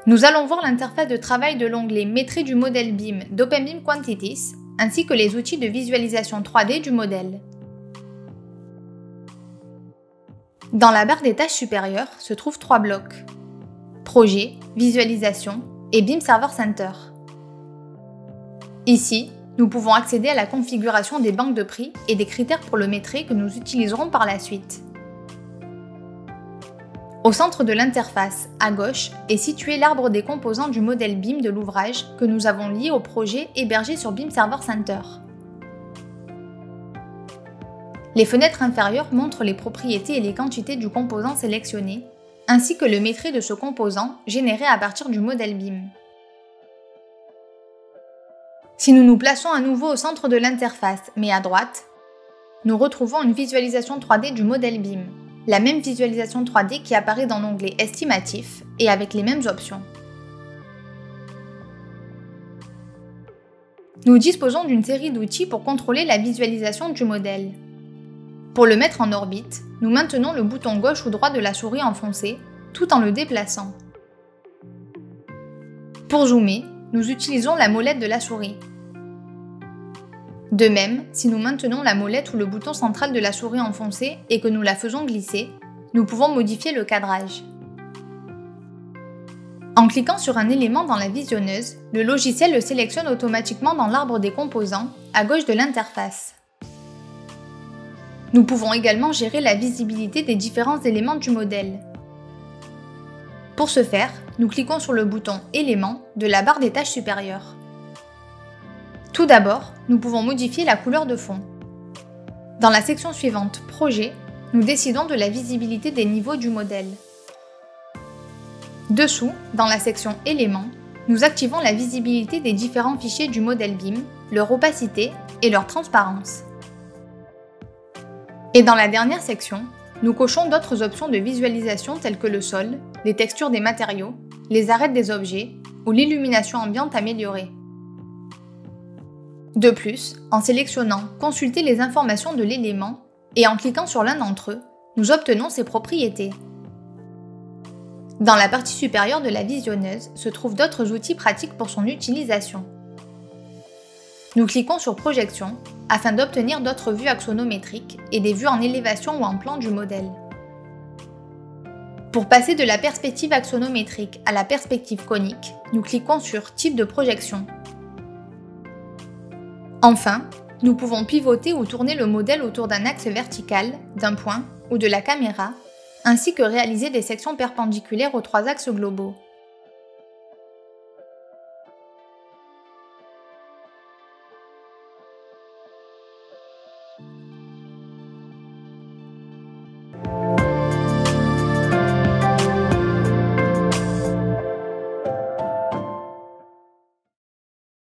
Nous allons voir l'interface de travail de l'onglet Maîtrise du modèle BIM d'OpenBIM Quantities, ainsi que les outils de visualisation 3D du modèle. Dans la barre des tâches supérieures se trouvent 3 blocs: Projet, Visualisation et BIM Server Center. Ici, nous pouvons accéder à la configuration des banques de prix et des critères pour le métrer que nous utiliserons par la suite. Au centre de l'interface, à gauche, est situé l'arbre des composants du modèle BIM de l'ouvrage que nous avons lié au projet hébergé sur BIM Server Center. Les fenêtres inférieures montrent les propriétés et les quantités du composant sélectionné, ainsi que le métrer de ce composant généré à partir du modèle BIM. Si nous nous plaçons à nouveau au centre de l'interface, mais à droite, nous retrouvons une visualisation 3D du modèle BIM, la même visualisation 3D qui apparaît dans l'onglet Estimatif et avec les mêmes options. Nous disposons d'une série d'outils pour contrôler la visualisation du modèle. Pour le mettre en orbite, nous maintenons le bouton gauche ou droit de la souris enfoncé, tout en le déplaçant. Pour zoomer, nous utilisons la molette de la souris. De même, si nous maintenons la molette ou le bouton central de la souris enfoncé et que nous la faisons glisser, nous pouvons modifier le cadrage. En cliquant sur un élément dans la visionneuse, le logiciel le sélectionne automatiquement dans l'arbre des composants, à gauche de l'interface. Nous pouvons également gérer la visibilité des différents éléments du modèle. Pour ce faire, nous cliquons sur le bouton « Éléments » de la barre des tâches supérieures. Tout d'abord, nous pouvons modifier la couleur de fond. Dans la section suivante « Projet », nous décidons de la visibilité des niveaux du modèle. Dessous, dans la section « Éléments », nous activons la visibilité des différents fichiers du modèle BIM, leur opacité et leur transparence. Et dans la dernière section, nous cochons d'autres options de visualisation telles que le sol, les textures des matériaux, les arêtes des objets ou l'illumination ambiante améliorée. De plus, en sélectionnant « Consulter les informations de l'élément » et en cliquant sur l'un d'entre eux, nous obtenons ses propriétés. Dans la partie supérieure de la visionneuse se trouvent d'autres outils pratiques pour son utilisation. Nous cliquons sur « Projection » afin d'obtenir d'autres vues axonométriques et des vues en élévation ou en plan du modèle. Pour passer de la perspective axonométrique à la perspective conique, nous cliquons sur « Type de projection ». Enfin, nous pouvons pivoter ou tourner le modèle autour d'un axe vertical, d'un point ou de la caméra, ainsi que réaliser des sections perpendiculaires aux 3 axes globaux.